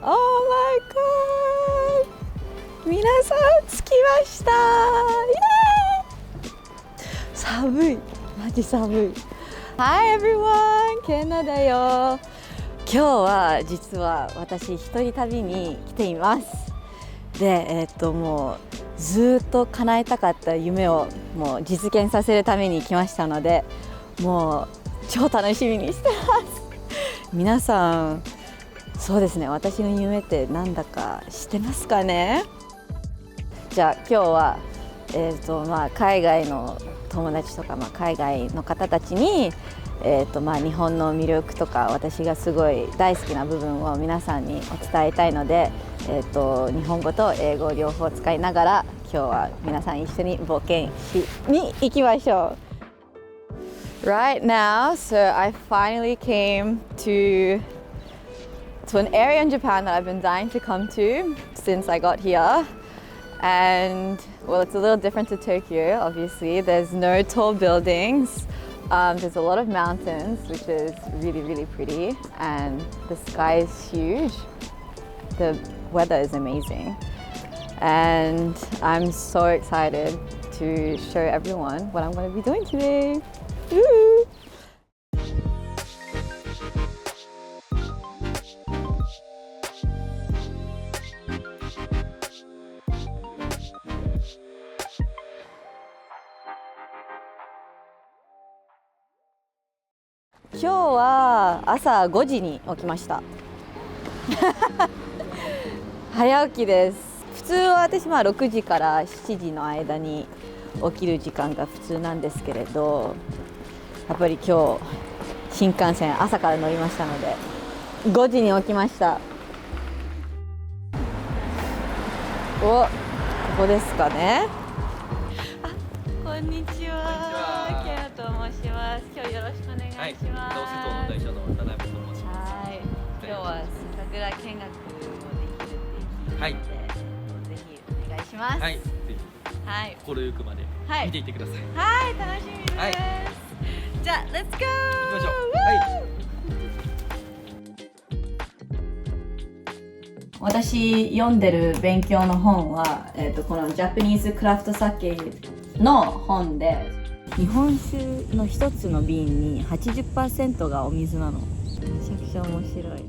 Oh my god! 皆さん着きました。イエーイ！寒い。マジ寒い。Hi everyone! ケイナだよ。今日は実は私一人旅に来ています。で、もうずっと叶えたかった夢をもう実現させるために来ましたので、もう超楽しみにしてます。皆さん、そうですね、私の夢ってなんだか知ってますかね？じゃあ今日は、海外の友達とか、海外の方たちに、日本の魅力とか私がすごい大好きな部分を皆さんにお伝えたいので、日本語と英語両方使いながら今日は皆さん一緒に冒険しに行きましょう。Right now, so I finally came to an area in Japan that I've been dying to come to since I got here. And well, it's a little different to Tokyo, obviously. There's no tall buildings. There's a lot of mountains, which is really, really pretty. And the sky is huge. The weather is amazing. And I'm so excited to show everyone what I'm going to be doing today. Woo!今日は朝5時に起きました。早起きです。普通は私6時から7時の間に起きる時間が普通なんですけれど、やっぱり今日新幹線朝から乗りましたので5時に起きました。ここですかね。こんにちは。ケイナと申します。今日よろしくお願いします。はい、どうせ当の代表の渡辺と申します。はい、今日は酒蔵見学もできるって聞いて、はい、ぜひお願いします。はい、ぜひ、はい、心ゆくまで見ていってください。はい、楽しみです。はい、じゃあ、Let's go！ 行きましょう。はい。私読んでる勉強の本は、このジャパニーズクラフト酒の本で、日本酒の一つの瓶に 80% がお水なの。めちゃくちゃ面白い。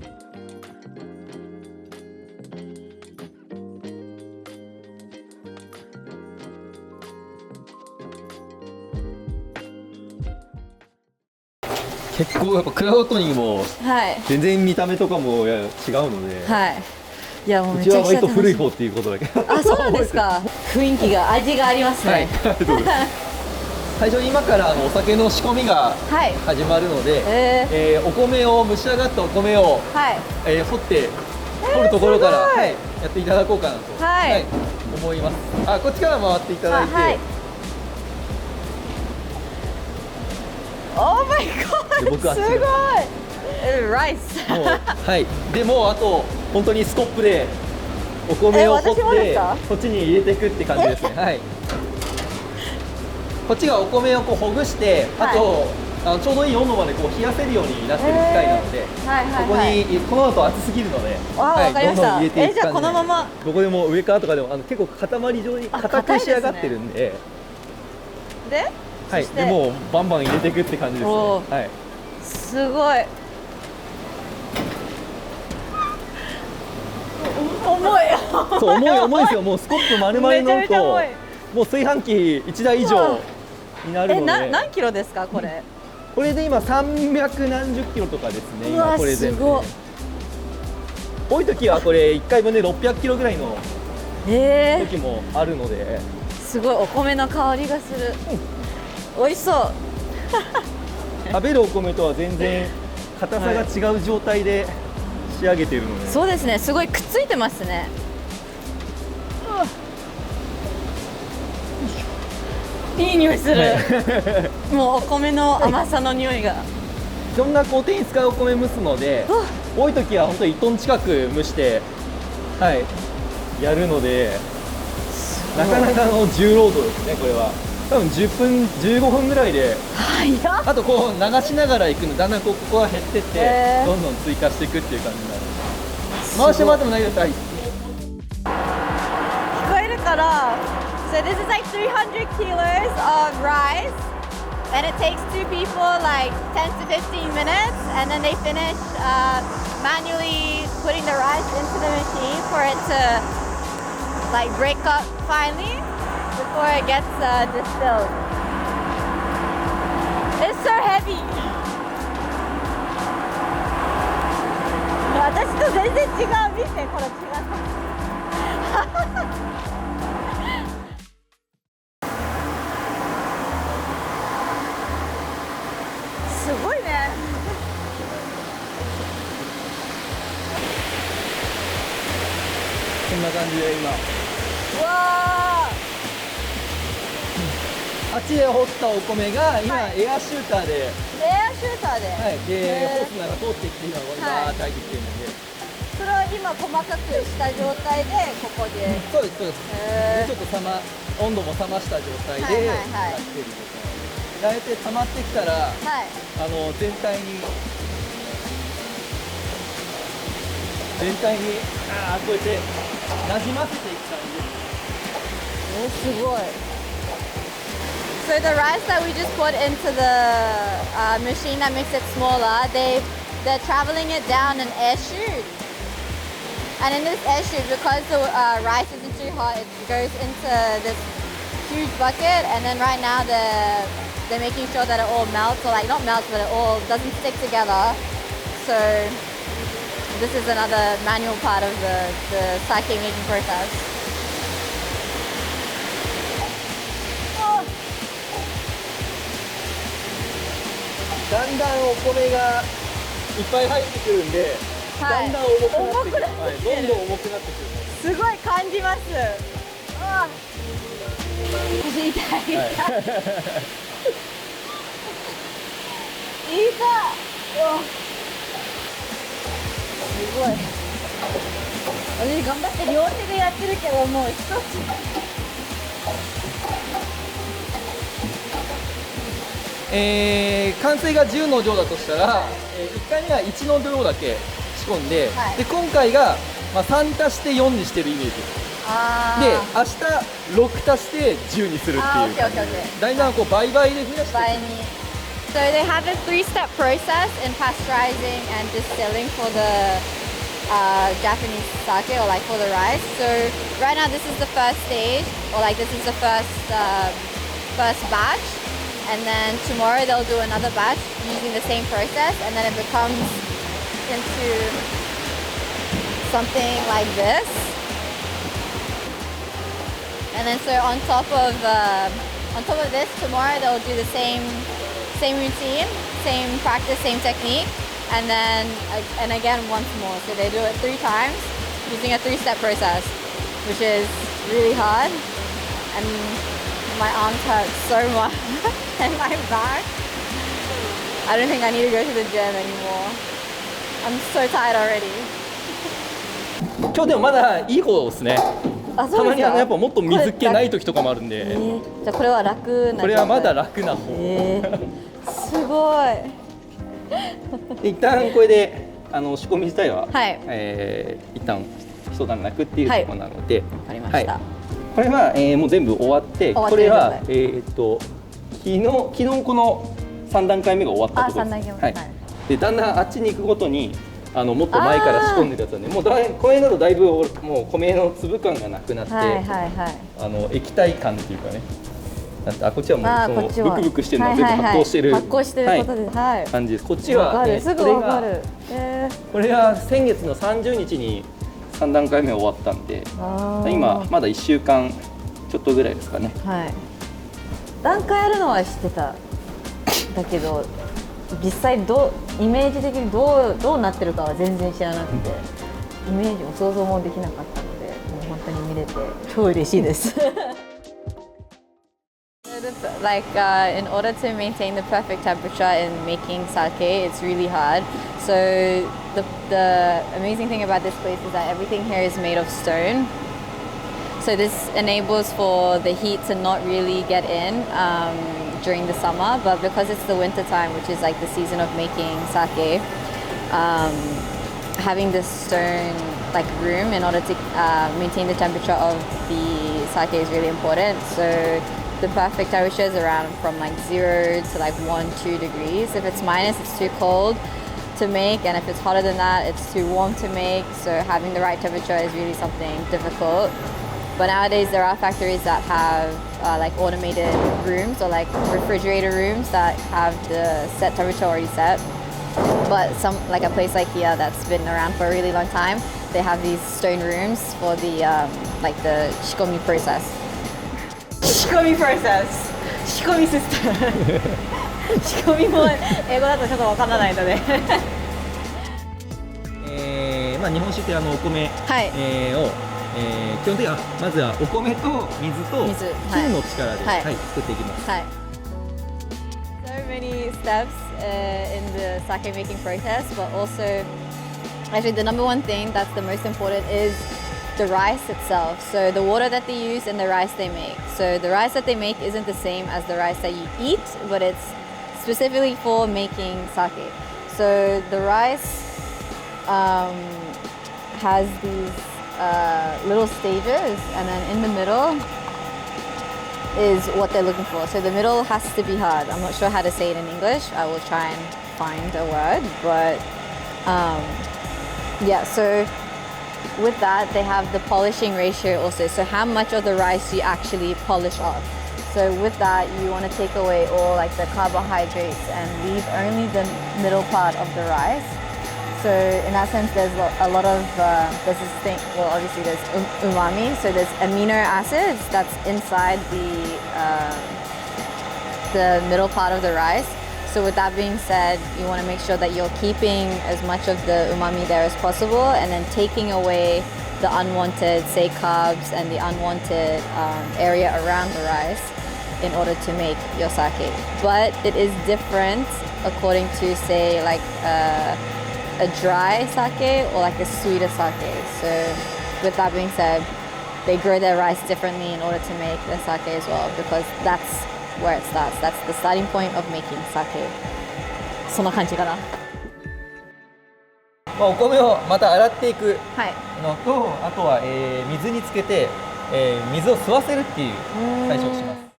結構やっぱクラウドにも全然見た目とかも違うので、はい、いやもうめちゃくちゃ楽しい。うちは割と古い方っていうことだけあ、そうなんですか。雰囲気が味がありますね。はい、最初に今からお酒の仕込みが始まるので、お米を蒸し上がったお米を、掘るところから、やっていただこうかなと、思います。こっちから回っていただいて、Oh my god! 僕はすごい。ライス。でもあと本当にスコップでお米を掘ってこっちに入れていくって感じですね。はい。こっちがお米をほぐして、あとちょうどいい温度まで冷やせるようになってる機械なので、ここにこの後熱すぎるので、どんどん入れていく感じで。じゃあこのままどこでも上からとかでも結構塊状に硬く仕上がってるんで。でもうバンバン入れていくって感じですね。はい。すごい。重い。そう重いですよ。もうスコップ丸々乗るともう炊飯器1台以上になるので。何キロですかこれ？これで今300何十キロとかですね。今これ全部。多い時はこれ1回分で600キロぐらいの時もあるので。すごいお米の香りがする。美味しそう。食べるお米とは全然硬さが違う状態で仕上げているので、そうですね。すごいくっついてますね。いい匂いする。もうお米の甘さの匂いが。いろんな工程に使うお米蒸すので、多い時は本当に1トン近く蒸して、やるので、なかなかの重労働ですね。これは多分10分15分ぐらいで、あと流しながらいくの、だんだんここは減ってって、どんどん追加していくっていう感じになる。回してもらっても大丈夫です。はい。聞こえるから。So this is like 300 kilos of rice, and it takes two people like 10 to 15 minutes, and then they finish manually putting the rice into the machine for it to like break up finally before it gets distilled. It's so heavy. 私と全然違う。見て、この違さ。すごいね。こんな感じで今。うわあっちで掘ったお米が今、エアシューターで。エアシューターで。はい。で、ホースが通ってきて今これバーって入ってきてるので。それは今細かくした状態でここで。そうですそうです。でちょっと温度も冷ました状態でやってるとか。大体溜まってきたら、全体にこうやってなじませていく感じです。すごい。So the rice that we just put into the machine that makes it smaller, they're traveling it down an air chute. And in this air chute, because the rice isn't too hot, it goes into this huge bucket. And then right now they're making sure that it all melts, or like not melts, but it all doesn't stick together. So this is another manual part of the sake making process. Oh. だんだんお米がいっぱい入ってくるんで、だんだん重くなってくる。どんどん重くなってくる。すごい感じます。ああ。腰痛い。痛い。すごい。私頑張って両手でやってるけど、もう一つ。完成が10の量だとしたら、1回目は1の量だけ仕込んで、で今回が、3足して4にしてるイメージです。で明日6足して10にするっていう感じで、だんだんこう倍々で増やしていく。So they have a 3-step process in pasteurizing and distilling for the Japanese sake, or like for the rice. So right now this is the first stage, or like this is the first batch, and then tomorrow they'll do another batch using the same process, and then it becomes into something like this. And then so on top of this, tomorrow they'll do the same routine, same practice, same technique, and then and again once more. So they do it 3 times using a 3-step process, which is really hard, and my arms hurt so much and my back. I don't think I need to go to the gym anymore. I'm so tired already. 今日でもまだいい方ですね。あ、そうですか。たまにやっぱもっと水気ない時とかもあるんで。じゃあこれは楽な。これはまだ楽な方。すごい。一旦これで仕込み自体は、一旦一段落っていうところなので、わかりました。これは、もう全部終わって、これは昨日この3段階目が終わったところです。でだんだんあっちに行くごとにもっと前から仕込んでるやつはね、もうこれだとだいぶもう米の粒感がなくなって、液体感っていうかね。こっちはもうそのブクブクしてるのを全部発酵してる感じです。こっちはこれが先月の30日に3段階目終わったんで、今まだ1週間ちょっとぐらいですかね。段階あるのは知ってただけど、実際イメージ的にどうなってるかは全然知らなくて、イメージも想像もできなかったので、もう本当に見れて超嬉しいです。Like in order to maintain the perfect temperature in making sake, it's really hard. So the amazing thing about this place is that everything here is made of stone. So this enables for the heat to not really get in during the summer, but because it's the winter time, which is like the season of making sake, having this stone like room in order to maintain the temperature of the sake is really important. So the perfect temperature is around from like 0 to like 1-2 degrees. If it's minus, it's too cold to make, and if it's hotter than that, it's too warm to make. So having the right temperature is really something difficult. But nowadays there are factories that have like automated rooms or like refrigerator rooms that have the set temperature already set. But some, like a place like here that's been around for a really long time, they have these stone rooms for the like the shikomi process. Shikomi process. Shikomi system. 仕込みも英語だとちょっとわからないのでまあ日本酒ってお米、はいを、基本的にはまずはお米と水と金の力で、はいはい、作っていきます。はい。So many steps in the sake making process, but also actually the number one thing that's the most important is the rice itself. So the water that they use and the rice they make. So the rice that they make isn't the same as the rice that you eat, but it's specifically for making sake. So the rice has these little stages, and then in the middle is what they're looking for. So the middle has to be hard. I'm not sure how to say it in English. I will try and find a word, but yeah, so with that they have the polishing ratio also. So how much of the rice you actually polish off. So with that, you want to take away all like the carbohydrates and leave only the middle part of the rice. So in that sense, there's a lot of, there's this thing, well obviously there's umami, so there's amino acids that's inside the middle part of the rice. So with that being said, you want to make sure that you're keeping as much of the umami there as possible, and then taking away the unwanted, say, carbs and the unwanted area around the rice in order to make your sake. But it is different according to, say, like a dry sake or like a sweeter sake. So with that being said, they grow their rice differently in order to make the sake as well, because that's where it starts. That's the starting point of making sake. そんな感じかな。まあお米をまた洗っていくのと、あとは、水につけて、水を吸わせるっていう最初をします。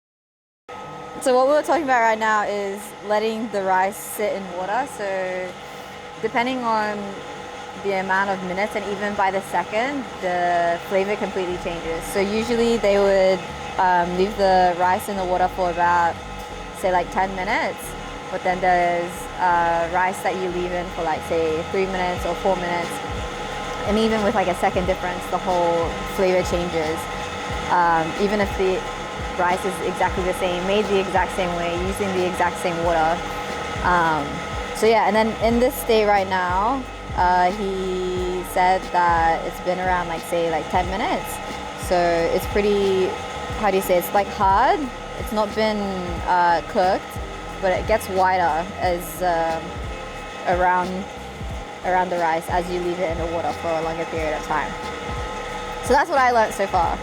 So what we're talking about right now is letting the rice sit in water. So depending on the amount of minutes and even by the second, the flavor completely changes. So usually they would leave the rice in the water for about, say, like 10 minutes. But then there's rice that you leave in for like, say, 3 minutes or 4 minutes. And even with like a second difference, the whole flavor changes. Even if the rice is exactly the same, made the exact same way, using the exact same water. So yeah, and then in this state right now, he said that it's been around like, say, like 10 minutes. So it's pretty, how do you say, it's like hard. It's not been cooked, but it gets whiter as around the rice as you leave it in the water for a longer period of time. So that's what I learned so far.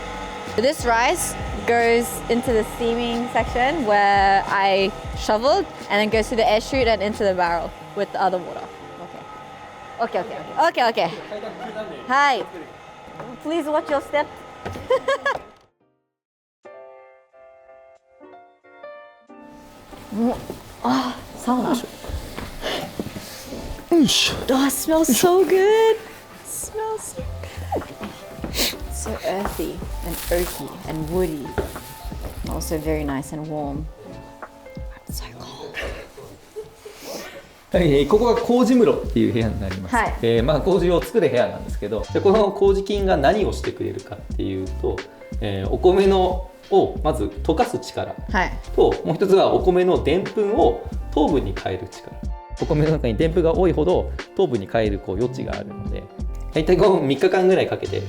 This rice goes into the steaming section where I shoveled, and then goes through the air chute and into the barrel with the other water. Okay. Okay. Hi. Please watch your step. あ、サウナ。よし。Oh, it smells so good. It smells so good. So earthy and oaky and woody. Also very nice and warm. So cold. はい、ここが麹室っていう部屋になります。はい。まあ麹を作る部屋なんですけど、でこの麹菌が何をしてくれるかっていうと、お米のをまず溶かす力と、もう一つはお米のでんぷんを糖分に変える力。お米の中にでんぷんが多いほど糖分に変えるこう余地があるので、大体3日間ぐらいかけて、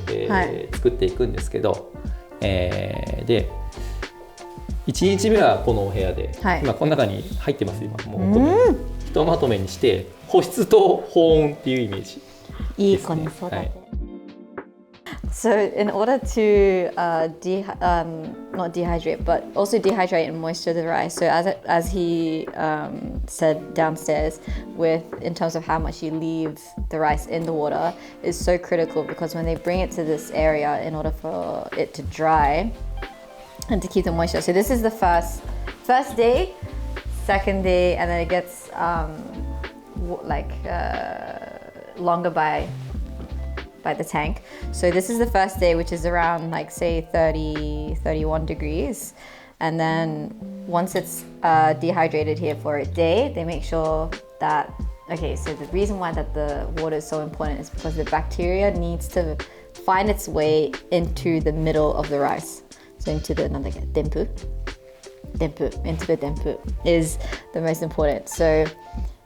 作っていくんですけど、で1日目はこのお部屋で、今この中に入ってます。今もうお米ひとまとめにして保湿と保温っていうイメージ、いい子に育て、So in order to not dehydrate, but also dehydrate and moisture the rice. So as he said downstairs, in terms of how much you leave the rice in the water is so critical, because when they bring it to this area, in order for it to dry and to keep the moisture. So this is the first day, second day, and then it gets longer by the tank. So this is the first day, which is around like say 31 degrees. And then once it's dehydrated here for a day, they make sure that, okay, so the reason why that the water is so important is because the bacteria needs to find its way into the middle of the rice. So into the denpu is the most important. So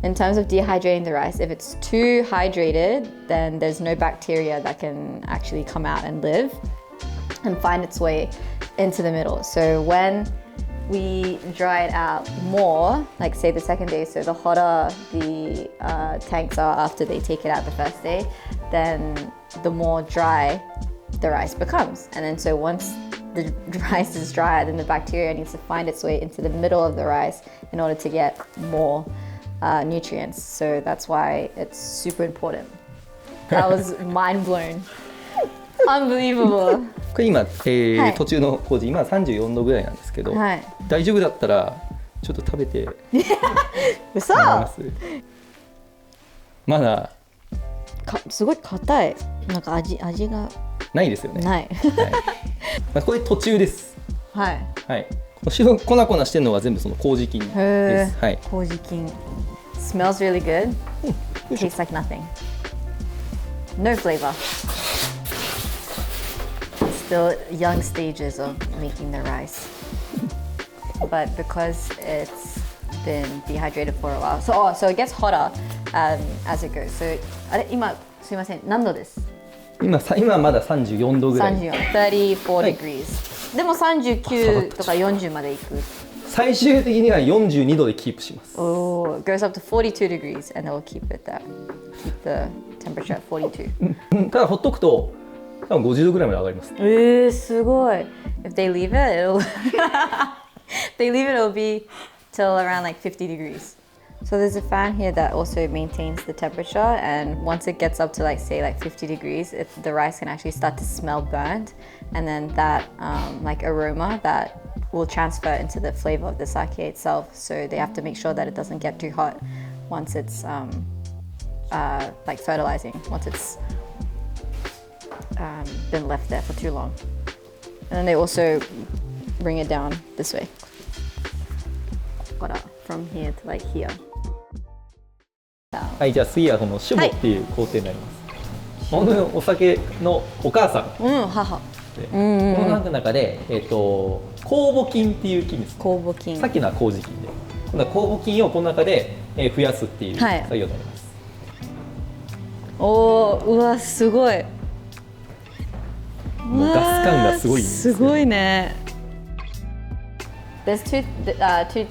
in terms of dehydrating the rice, if it's too hydrated, then there's no bacteria that can actually come out and live and find its way into the middle. So when we dry it out more, like say the second day, so the hotter the tanks are after they take it out the first day, then the more dry the rice becomes. And then so once the rice is dry, then the bacteria needs to find its way into the middle of the rice in order to get more nutrients. So that's why it's super important. That was mind blown. Unbelievable. これ今、途中の麹、今34度ぐらいなんですけど、はい、大丈夫だったらちょっと食べて嘘まだすごい硬い。なんか味がないですよね。ない。はい、これ途中です。はい。はい。白粉々してるのが全部その麹菌です。はい。麹菌。Smells really good. Tastes like nothing. No flavor. Still young stages of making the rice. But because it's been dehydrated for a while, so it gets hotter as it goes. So あれ今すみません何度です？今まだ34度ぐらい。34 degrees。でも39とか40までいく。最終的には42度でキープします。Oh, it goes up to 42 degrees and they'll keep it there. Keep the temperature at 42. ただほっとくと多分50度ぐらいまで上がります。すごい。If they leave it'll be till around like 50 degrees. So there's a fan here that also maintains the temperature, and once it gets up to like 50 degrees, the rice can actually start to smell burnt, and then that like aroma that will transfer into the flavor of the sake itself. So they have to make sure that it doesn't get too hot once it's like fertilizing, once it's been left there for too long. And then they also bring it down this way. From here to like here. はい、じゃあ次はこの酒母っていう工程になります。本当にお酒のお母さん。母。この中で酵母菌っていう菌です。酵母菌。さっきのは麹菌で、今度は酵母菌をこの中で増やすっていう作業になります。うわすごい。もうガス感がすごいんですよ。すごいね。There's two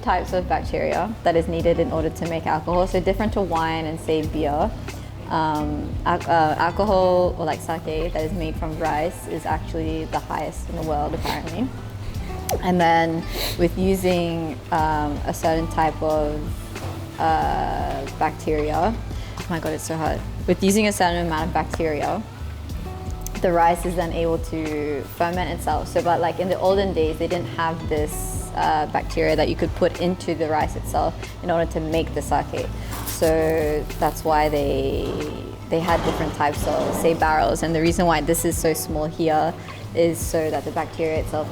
types of bacteria that is needed in order to make alcohol. So different to wine and say beer, alcohol or like sake that is made from rice is actually the highest in the world apparently. And then with using a certain type of bacteria, oh my god, it's so hard. With using a certain amount of bacteria, the rice is then able to ferment itself. So, but like in the olden days, they didn't have this bacteria that you could put into the rice itself in order to make the sake. So that's why they had different types of, say, barrels. And the reason why this is so small here is so that the bacteria itself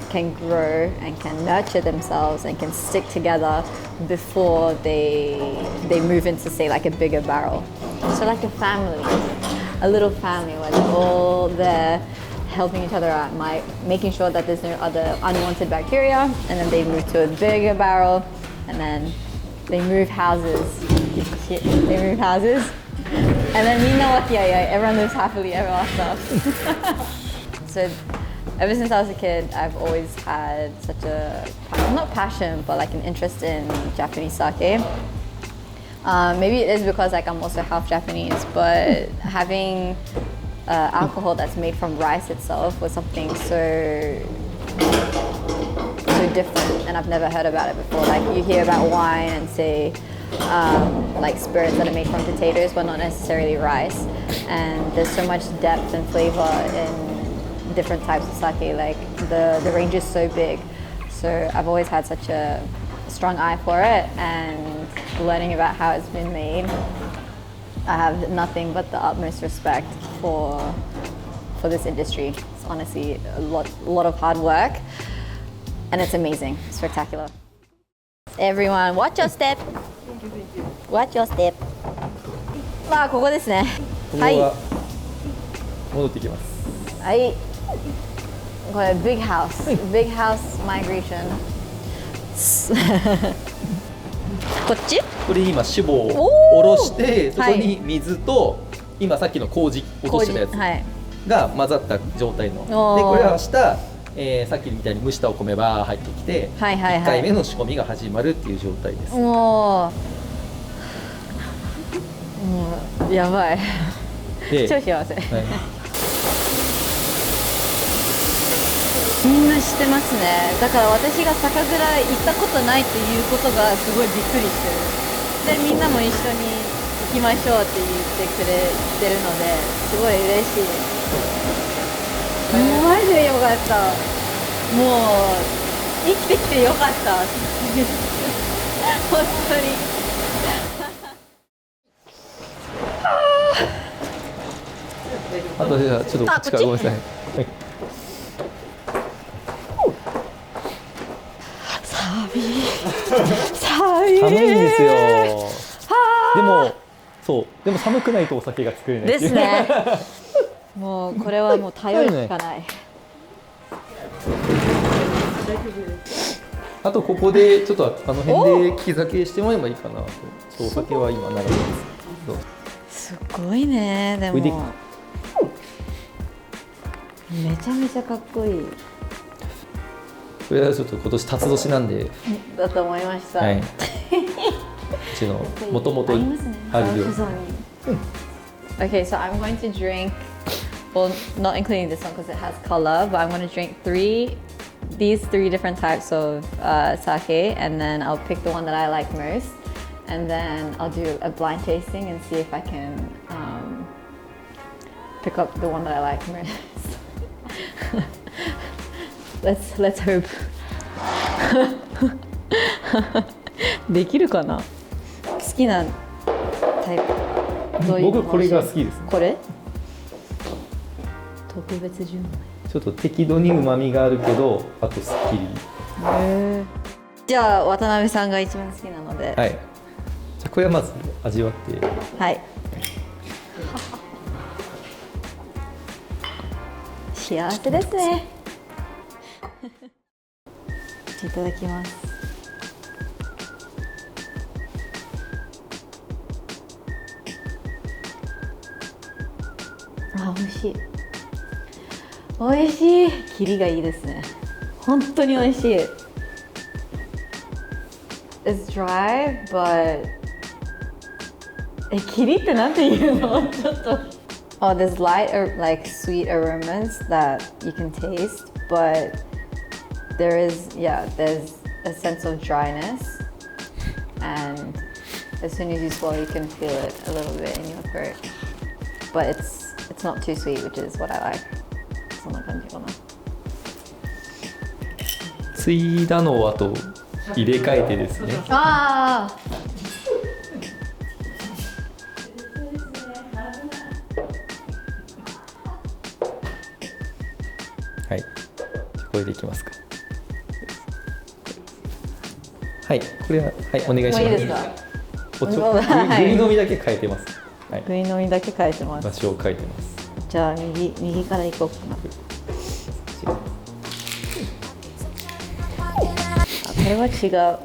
can grow and can nurture themselves and can stick together before they move into, say, like a bigger barrel. So like a family, a little family where they're all there helping each other out, making sure that there's no other unwanted bacteria, and then they move to a bigger barrel, and then they move houses. They move houses, and then everyone lives happily ever after. So ever since I was a kid, I've always had such a, not passion, but like an interest in Japanese sake. Maybe it is because like I'm also half Japanese, but having alcohol that's made from rice itself was something so different, and I've never heard about it before. Like you hear about wine and say like spirits that are made from potatoes, but not necessarily rice. And there's so much depth and flavor in different types of sake. Like the range is so big. So I've always had such a strong eye for it, and learning about how it's been made, I have nothing but the utmost respect for this industry. It's honestly a lot of hard work, and it's amazing, spectacular. Everyone, watch your step. Watch your step. まあここですね。はい。戻ってきます。はい。これ big house migration。こっち？これ今脂肪を下ろして、そこに水と今さっきの麹落としたやつが混ざった状態の。でこれは明日、さっきみたいに蒸したお米が入ってきて、1回目の仕込みが始まるっていう状態です。もうやばい。超幸せ。みんな知ってますね。だから私が酒蔵行ったことないっていうことがすごいびっくりしてる。でみんなも一緒に行きましょうって言ってくれてるのですごい嬉しい。マジでよかった。もう生きてきてよかった。本当に。あとじゃあちょっとこっちからごめんなさい。寒いんですよ。でも寒くないとお酒が作れないですね。もうこれはもう頼るしかない。あとここでちょっとあの辺で木酒してもらえばいいかなと。お酒は今並んでます。すごいね。でもめちゃめちゃかっこいい。これはちょっと今年辰年なんでだと思いました。はい。うちのもともとある量。Okay, so I'm going to drink, well, not including this one because it has color, but I'm going to drink these three different types of sake, and then I'll pick the one that I like most, and then I'll do a blind tasting and see if I can pick up the one that I like most. Let's hope. できるかな。好きなタイプ。僕これが好きです、ね。これ？特別純米。ちょっと適度に旨味があるけど、あとすっきり。じゃあ渡辺さんが一番好きなので。はい。じゃあこれはまず味わって。はい。幸せですね。いただきます。あ、美味しい。美味しい。切りがいいですね。本当に美味しい。It's dry, but 切りってなんて言うの？ちょっと。Oh, there's light or like sweet aromas that you can taste, but there's a sense of dryness, and as soon as you swallow, you can feel it a little bit in your throat. But it's not too sweet, which is what I like. そんな感じかな。ついだのをあと入れ替えてですね。ああ。はい。これでいきますか。はい、これははいお願いします。いいですか。グイ飲みだけ変えてます。はい。グイ飲みだけ変えてます。場所を変えてます。じゃあ右から行こうかな。あ、これは違う。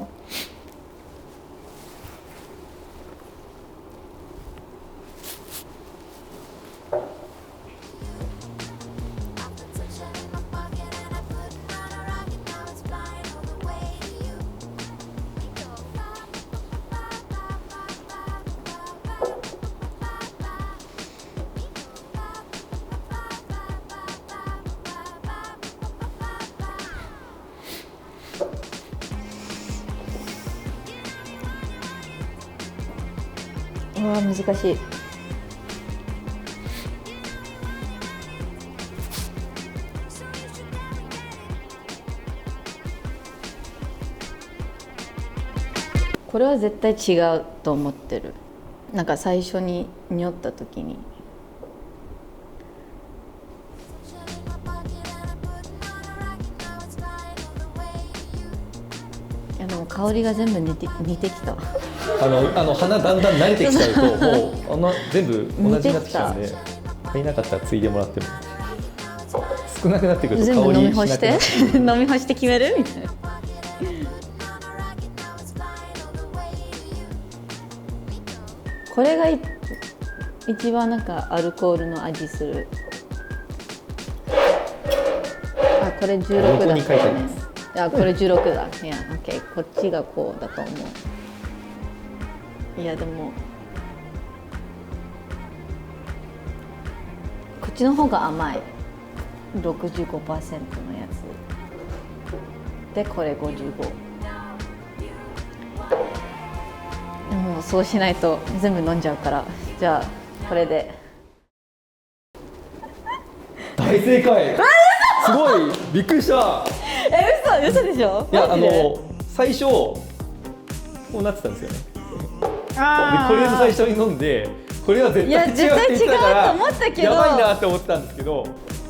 わ難しい。これは絶対違うと思ってる。なんか最初に匂った時にいやでも香りが全部似てきた。鼻だんだん慣れてきちゃうともう全部同じになってきちゃうんで、足りなかったらついでもらっても少なくなってくると香りしなくなって全部飲み干して飲み干して決めるみたいな。これが一番なんかアルコールの味する。あ、これ16だ、ね。書いてあります。いや、これ16だ。いや、OK。こっちがこうだと思う。いや、でもこっちの方が甘い。65% のやつ。で、これ55。もうそうしないと全部飲んじゃうから。じゃあこれで大正解。すごいびっくりした。嘘でしょ。いや最初こうなってたんですよね。でこれを最初に飲んでこれは絶対違うって言ってたからと思ったけどやばいなって思ってたんですけど、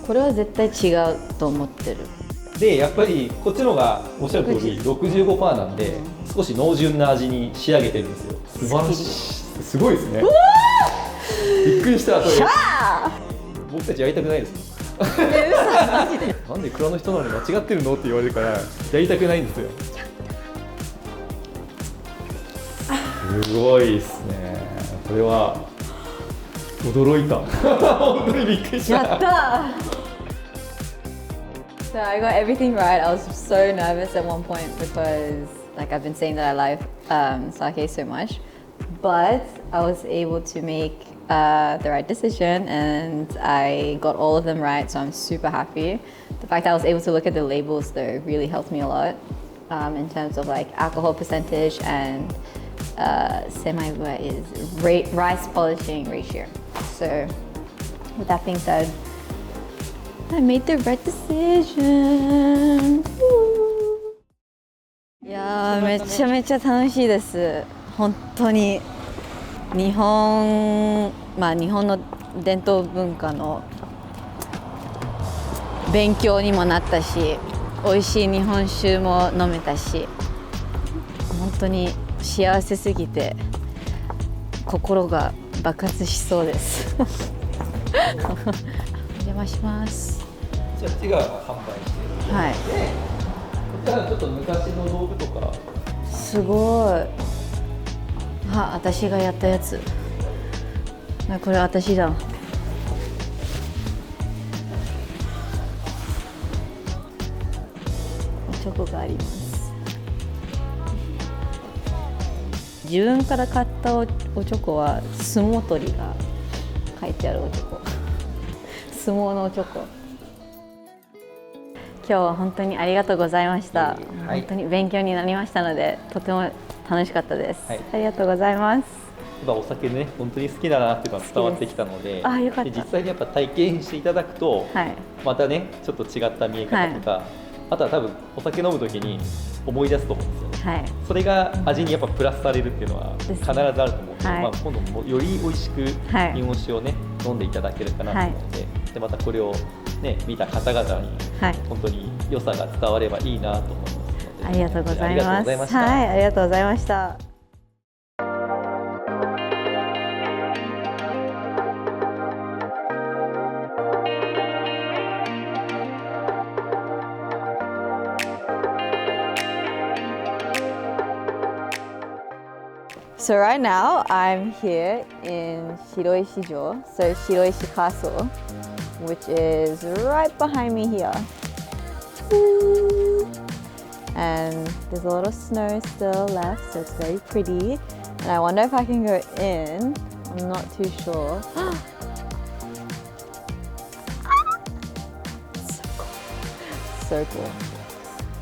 これは絶対違うと思ってる。でやっぱりこっちのがおっしゃる通り 65% なんで少し濃純な味に仕上げてるんですよ。素晴らしい。すごいですね。びっくりした。それ僕たちやりたくないです。なんで蔵の人なのに間違ってるのって言われるからやりたくないんですよ。すごいですね。これは驚いた。本当にびっくりした。やったー。So I got everything right. I was so nervous at one point because like I've been saying that I like sake so much, but I was able to make the right decision and I got all of them right, so I'm super happy. The fact that I was able to look at the labels though really helped me a lot in terms of like alcohol percentage and semi is rice polishing ratio. So with that being said, I made the right decision. いやーめちゃめちゃ楽しいです。本当に日本の伝統文化の勉強にもなったし、美味しい日本酒も飲めたし、本当に幸せすぎて心が爆発しそうです。お邪魔します。こっちが販売してる。はい。で、こっちはちょっと昔の道具とか。すごい。あ、私がやったやつ。これ私だ。おチョコがあります。自分から買ったおチョコは相撲取りが書いてあるおチョコ。相撲のおチョコ。今日は本当にありがとうございました。はい、本当に勉強になりましたので、とても楽しかったです。はい、ありがとうございます。お酒ね、本当に好きだなっていうのが伝わってきたので、あ、よかった。実際にやっぱ体験していただくと、はい、またね、ちょっと違った見え方とか、はい、あとは多分お酒飲むときに思い出すと思うんですよね。はい、それが味にやっぱプラスされるっていうのは必ずあると思うので、はい、今度もより美味しく日本酒をね、飲んでいただけるかなと思うので、でまたこれをね見た方々に本当に良さが伝わればいいなと思いますので、ありがとうございます。はい、ありがとうございました。So right now I'm here in Shiroishi-jo, so Shiroishi Castle, which is right behind me here. And there's a lot of snow still left, so it's very pretty. And I wonder if I can go in. I'm not too sure. So cool.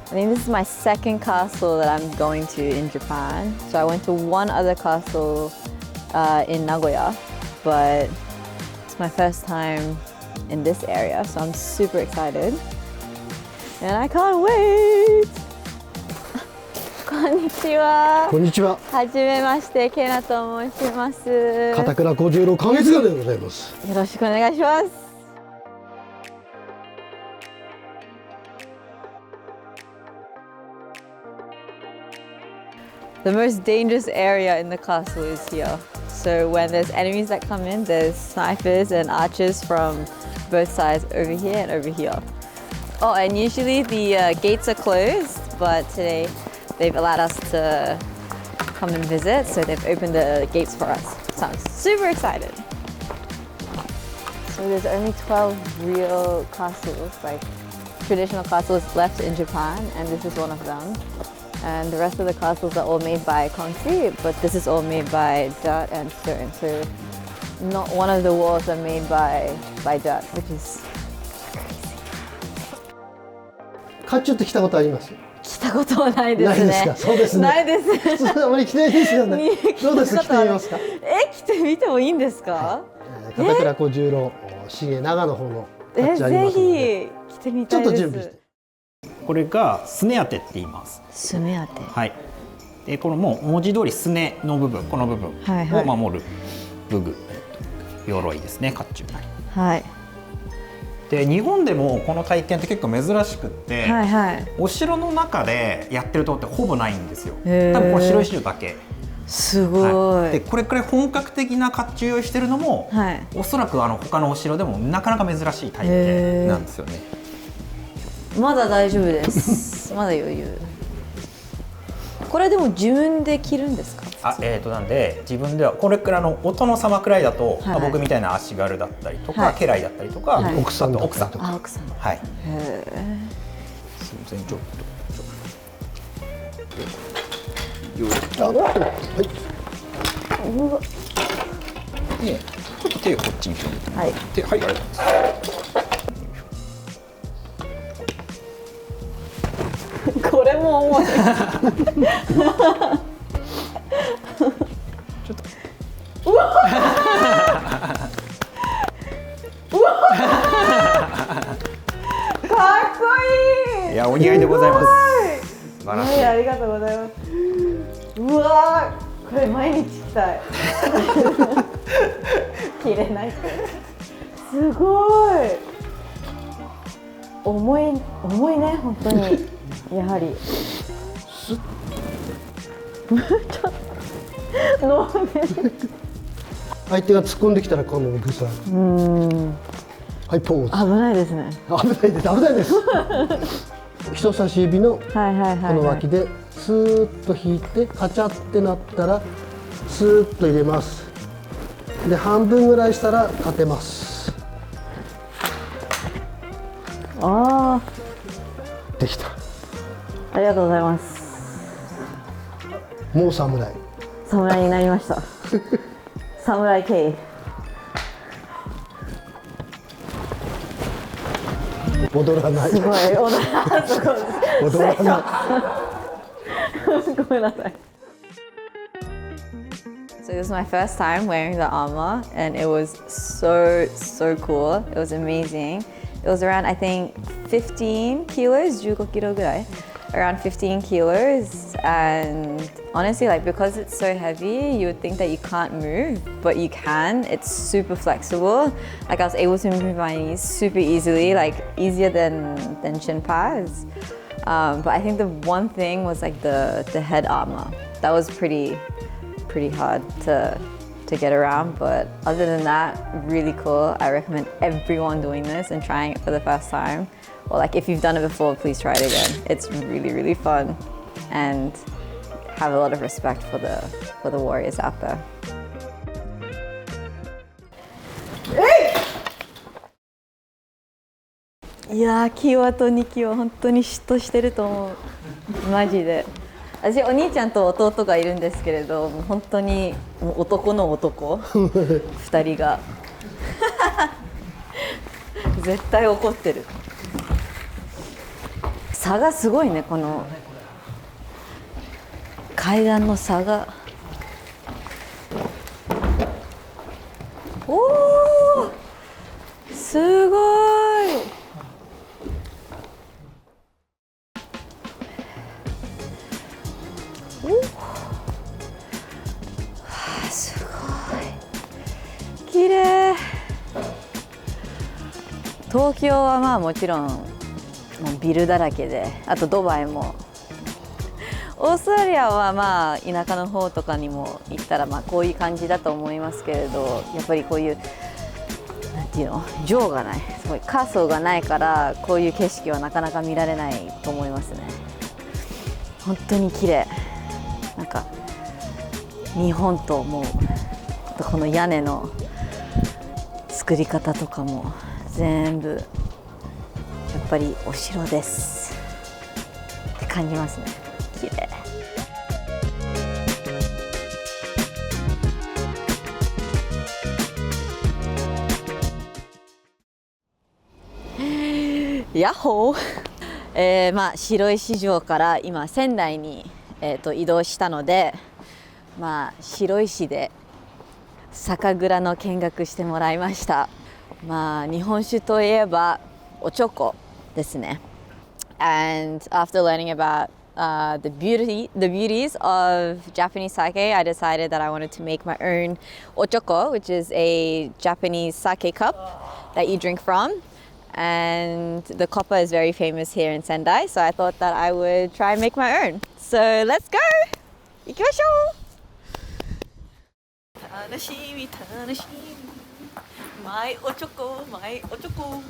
I think this is my second castle that I'm going to in Japan. So I went to one other castle in Nagoya, but it's my first time in this area, so I'm super excited. And I can't wait! こんにちは。こんにちは。はじめまして、ケイナと申します。片倉小十郎花月がでございます。よろしくお願いします。The most dangerous area in the castle is here. So when there's enemies that come in, there's snipers and archers from both sides over here and over here. Oh, and usually the gates are closed, but today they've allowed us to come and visit, so they've opened the gates for us. So I'm super excited. So there's only 12 real castles, like traditional castles left in Japan, and this is one of them. And the rest of the castles are all made by concrete, but this is all made by dirt and stone. So not one of the walls are made by dirt, which is crazy. 甲冑って来たことあります？来たことはないですね。ないですか。そうですね。ないです。普通あまり来ないですよね。どうです？来てみますか。来てみてもいいんですか？片倉小十郎重長の方の甲冑ありますので、ぜひ来てみたいです。ちょっと準備して。これがすね当てって言います。すね当て。はい。でこのもう文字通りすねの部分、この部分を守る武具、鎧ですね、甲冑。はい。で日本でもこの体験って結構珍しくって、はいはい、お城の中でやってるとこってほぼないんですよ。多分これ白石城だけ。すごい。はい、でこれくらい本格的な甲冑用意してるのも、はい、おそらく他のお城でもなかなか珍しい体験なんですよね。まだ大丈夫です。まだ余裕。これでも自分で着るんですか？なんで自分ではこれくらいのお殿様くらいだと、はい、僕みたいな足軽だったりとか、はい、家来だったりとか、はい、奥さんとか。奥さん。はい。すみません、ちょっと。はい。で、ちょっと手をこっちに。はい。手、はい、ありがとうございます。これも重い。ちょっと。うわ。かっこいい。いや、お似合いでございます。素晴らしい。ありがとうございます。うわ、これ毎日着たい。着れない。すごい。重いね、本当に。やはり。相手が突っ込んできたらこのグサ。はい、ポーズ。危ないですね。危ないです。人差し指のこの脇でスーッと引いてカチャってなったらスーッと入れます。で半分ぐらいしたら立てます。ああ。できた。ありがとうございます。もう侍になりました。侍系。踊らない。すごい踊らない。ごめんなさい。So this was my first time wearing the armor, and it was so cool. It was amazing. It was around, I think, 15 kilos, 15 kilo ぐらい。Around 15 kilos, and honestly, like, because it's so heavy, you would think that you can't move, but you can. It's super flexible. Like, I was able to move my knees super easily, like easier than shin pads. But I think the one thing was like the head armor. That was pretty hard to get around, but other than that, really cool. I recommend everyone doing this and trying it for the first time. Or like if you've done it before, please try it again. It's really fun, and have a lot of respect for the warriors out there. いやー、キワとニキは本当に嫉妬してると思う。マジで。私お兄ちゃんと弟がいるんですけれど、もう本当にもう男の男2人が絶対怒ってる。差がすごいね、この階段の差が。東京はまあもちろんビルだらけで、あとドバイも。オーストラリアはまあ田舎の方とかにも行ったらまあこういう感じだと思いますけれど、やっぱりこういうなんていうの、情がない、すごい過疎がないからこういう景色はなかなか見られないと思いますね。本当に綺麗。なんか日本ともうこの屋根の作り方とかも全部やっぱりお城ですって感じますね。綺麗。ヤッホー、まあ白石城から今仙台に、移動したので、まあ白石で酒蔵の見学してもらいました。まあ日本酒といえばおちょこですね。And after learning about the beauties of Japanese sake, I decided that I wanted to make my own ochoko, which is a Japanese sake cup that you drink from. And the copper is very famous here in Sendai, so I thought that I would try and make my own. So let's go! 行きましょう。楽しみ楽しみ。Myおちょこ、Myおちょこ。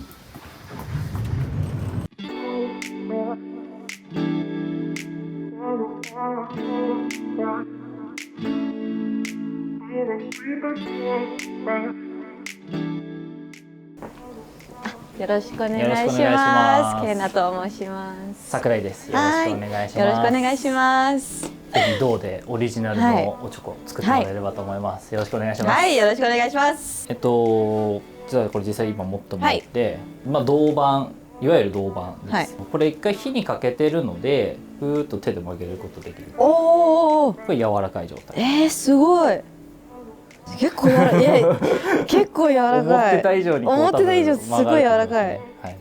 よろしくお願いします。ケイナと申します。桜井です。よろしくお願いします。よろしくお願いします。ぜひ銅でオリジナルのおちょこ作ってもらえればと思います。よろしくお願いします。はい、よろしくお願いします。実はこれ実際今持ってもらって、まあ銅板、いわゆる銅板です。これ一回火にかけてるので、ふーっと手で曲げることできる。おお。これ柔らかい状態。すごい。結構柔らかい。結構柔らかい。思ってた以上に思ってた以上すごい柔らかい。はい。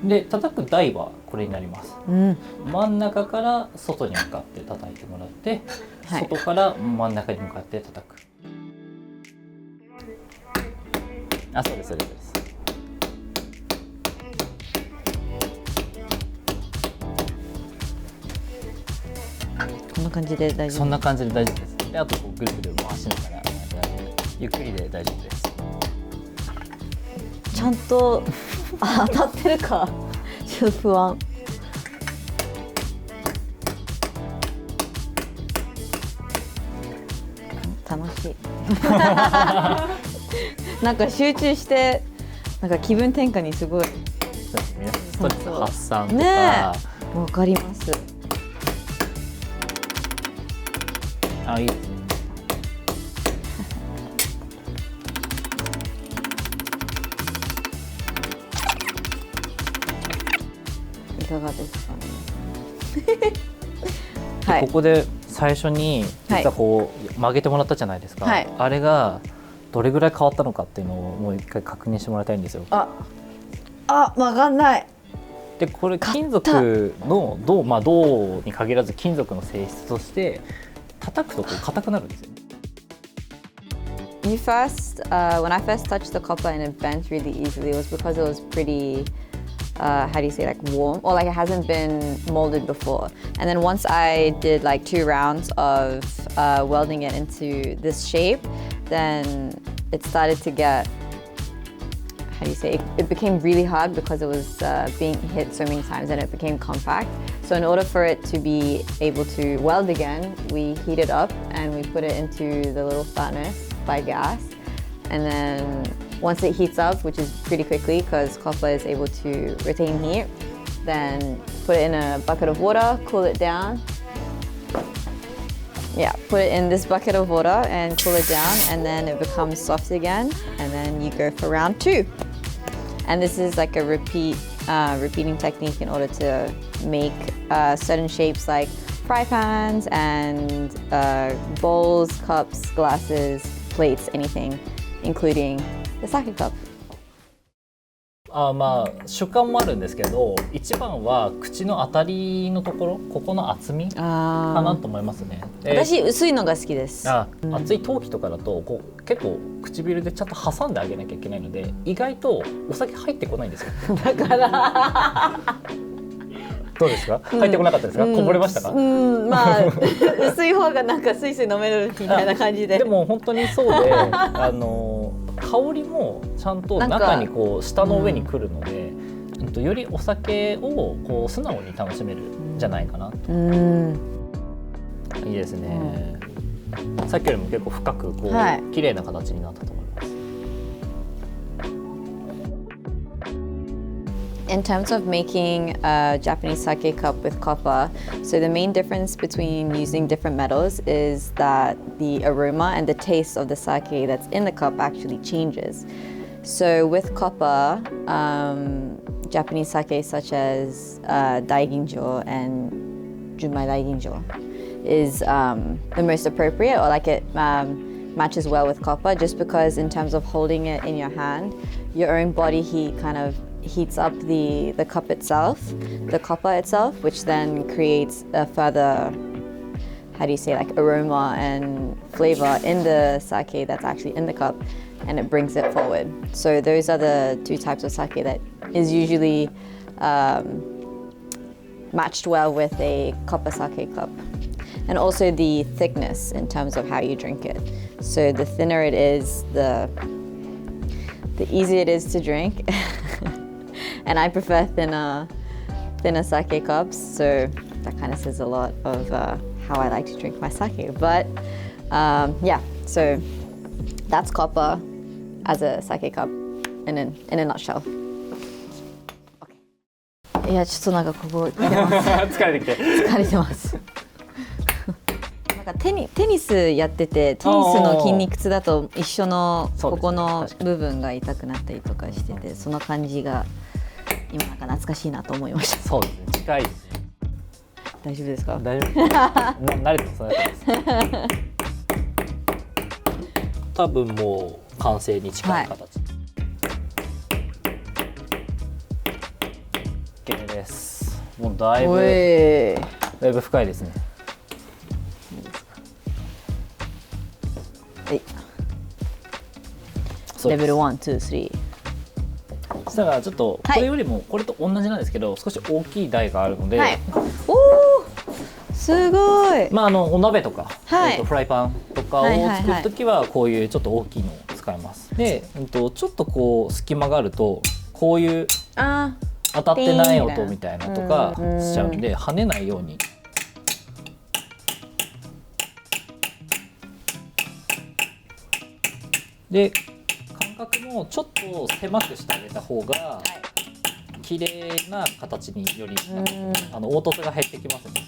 で叩く台はこれになります。真ん中から外に向かって叩いてもらって、外から真ん中に向かって叩く。あ、そうですそうです。こんな感じで大丈夫。そんな感じで大丈夫です。で、あとこうぐるぐる回しながらゆっくりで大丈夫です。ちゃんと当たってるかちょっと不安。楽しい。なんか集中してなんか気分転換にすごい。皆さんストレス発散とか。ねえ、わかります。あ、いいですね。いかがですかね。はい。ここで最初に実はこう曲げてもらったじゃないですか。はい、あれがどれぐらい変わったのかっていうのをもう一回確認してもらいたいんですよ。わかんない。でこれ金属の銅、まあ銅に限らず金属の性質として叩くとこう硬くなるんですよ。When I first touched the copper and it bent really easily, it was because it was pretty, how do you say, like warm, or like it hasn't been molded before. And then once I did like 2 rounds of welding it into this shape, then it started to get, how do you say, it became really hard because it was being hit so many times and it became compact. So in order for it to be able to weld again, we heat it up and we put it into the little furnace by gas. And then once it heats up, which is pretty quickly because copper is able to retain heat, then put it in a bucket of water, cool it down. Yeah, put it in this bucket of water and cool it down, and then it becomes soft again, and then you go for round 2. And this is like a repeating technique in order to make certain shapes like fry pans and bowls, cups, glasses, plates, anything, including the sake cup. まあ主観もあるんですけど、一番は口の当たりのところ、ここの厚みかなと思いますね。私薄いのが好きです。厚い陶器とかだとこう結構唇でちゃんと挟んであげなきゃいけないので、意外とお酒入ってこないんですよ。だからどうですか？入ってこなかったですか？こぼれましたか？まあ薄い方がなんかスイスイ飲めるみたいな感じで。でも本当にそうで、香りもちゃんと中にこう舌の上に来るので、よりお酒をこう素直に楽しめるんじゃないかなと。いいですね。さっきよりも結構深くこう綺麗な形になったと思います。In terms of making a Japanese sake cup with copper, so the main difference between using different metals is that the aroma and the taste of the sake that's in the cup actually changes. So with copper, Japanese sake such as Daiginjo and Junmai Daiginjo is the most appropriate, or like it matches well with copper, just because in terms of holding it in your hand, your own body heat kind of heats up the cup itself, the copper itself, which then creates a further, how do you say, like aroma and flavor in the sake that's actually in the cup, and it brings it forward. So those are the two types of sake that is usually matched well with a copper sake cup. And also the thickness in terms of how you drink it. So the thinner it is, the easier it is to drink. And I prefer thinner sake cups, so that kind of says a lot of how I like to drink my sake. But yeah, so that's copper as a sake cup in a nutshell. Okay. いや、ちょっとなんかここ疲れてきて。疲れてます。なんかテニスやってて、テニスの筋肉痛だと一緒のここの部分が痛くなったりとかしてて、その感じが今なんか懐かしいなと思いました。そうですね。近いですね。大丈夫ですか？大丈夫。慣れてます。多分もう完成に近い形。OK です。もうだいぶ深いですね。はい。レベル1、2、3。だからちょっとこれよりもこれと同じなんですけど、少し大きい台があるので、おお、すごい。まあお鍋とか、フライパンとかを作るときはこういうちょっと大きいのを使います。で、ちょっとこう隙間があるとこういう当たってない音みたいなとかしちゃうんで、跳ねないように。で、間隔もちょっと狭くしてあげた方が綺麗な形により凹凸が減ってきますね。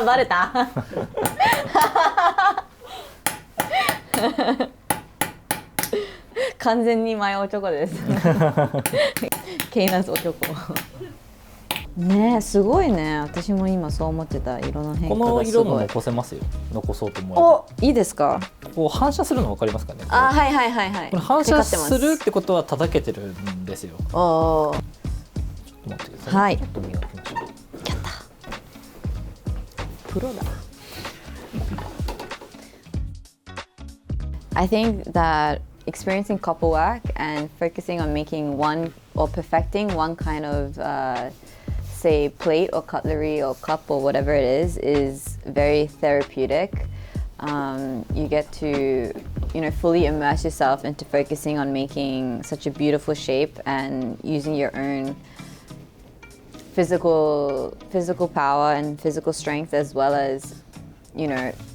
バレた。完全にMyおちょこです。ケイナズおちょこ。ねえ、すごいね。私も今そう思ってた。色の変化がすごい。この色も残せますよ。残そうと思えば。お、いいですか？こう反射するの分かりますかね。あ、はいはいはいはい。これ反射するってことは叩けてるんですよ。おお。ちょっと待ってください。はい。ちょっと磨きましょう。やった。プロだ。I think that experiencing copper work and focusing on making one or perfecting one kind of say plate or cutlery or cup or whatever it is very therapeutic. You get to fully immerse yourself into focusing on making such a beautiful shape and using your own physical power and physical strength, as well as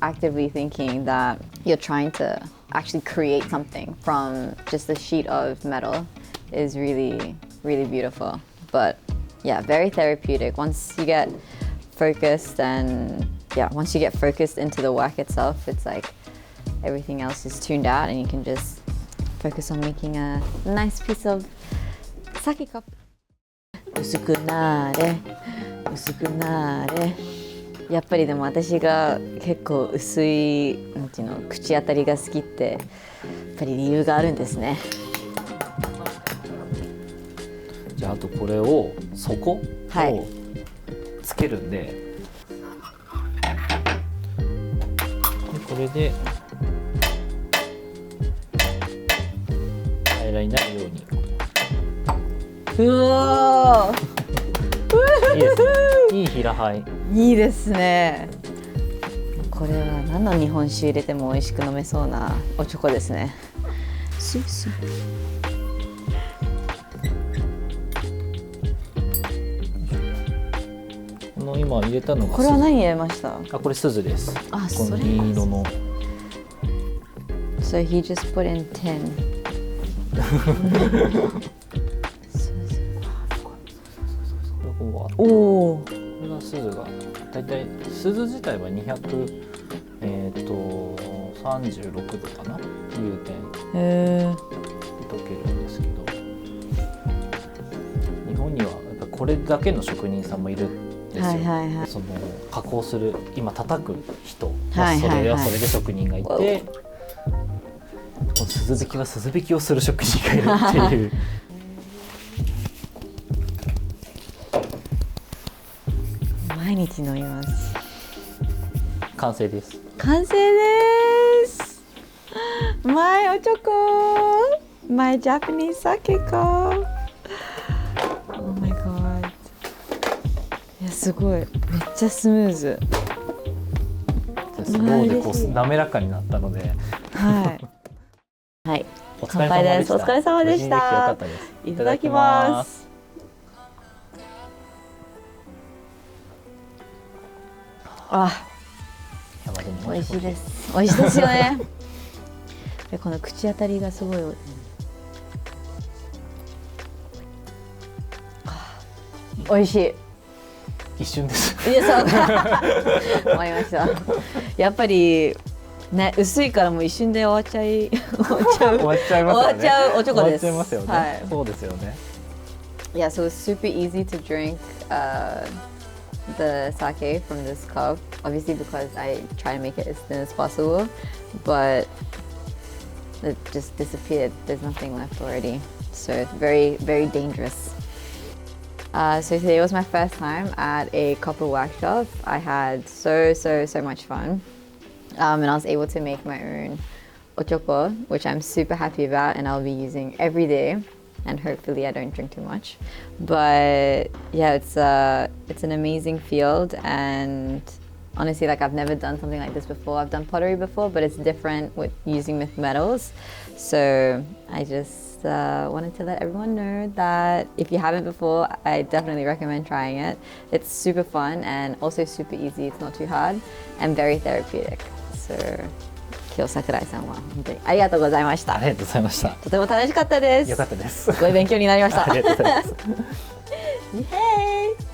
actively thinking that you're trying to actually create something from just a sheet of metal is really, really beautiful. But yeah, very therapeutic. Once you get focused into the work itself, it's like everything else is tuned out and you can just focus on making a nice piece of sake cup. 薄くなれ、薄くなれ。やっぱりでも私が結構薄いなんていうの口当たりが好きってやっぱり理由があるんですね。じゃああとこれを底をつけるんで、これで平らになるように。うわいいですね。いい平杯。いいですね。これは何の日本酒入れても美味しく飲めそうなおちょこですね。スイスイ。この今入れたのがこれは何入れました？あ、これ鈴です。あ、この銀色の。So he just put in 10. おお。これが鈴がだいたい鈴自体は236度かな、融点へ溶けるんですけど、日本にはやっぱこれだけの職人さんもいるんですよ。その加工する今叩く人、それはそれで職人がいて、鈴引きは鈴引きをする職人がいるっていう。毎日飲みます。完成です。完成です。Myおちょこ My Japanese sakeか。Oh my god。いやすごい、めっちゃスムーズ。スローでこう滑らかになったので。はい。はい。お疲れ様でした。お疲れ様でした。いただきます。あ、美味しいです。美味しいですよね。でこの口当たりがすごい。美味しい。一瞬です。いや、そうか。終わりました。やっぱりね、薄いからもう一瞬で終わっちゃいますよね。終わっちゃうおちょこです。終わっちゃいますよね。はい、そうですよね。Yeah, so it's super easy to drink the sake from this cup. Obviously, because I try to make it as thin as possible, but it just disappeared. There's nothing left already. So it's very, very dangerous. So today was my first time at a copper workshop. I had so much fun. And I was able to make my own ochoko, which I'm super happy about, and I'll be using every day. And hopefully I don't drink too much. But yeah, it's an amazing field, and honestly, like I've never done something like this before. I've done pottery before, but it's different with using metals. So I just wanted to let everyone know that if you haven't before, I definitely recommend trying it. It's super fun and also super easy. It's not too hard and very therapeutic. So 今日桜井さんは本当にありがとうございました。ありがとうございました。とても楽しかったです。よかったです。すごい勉強になりました。ありがとうございます。イエーイ。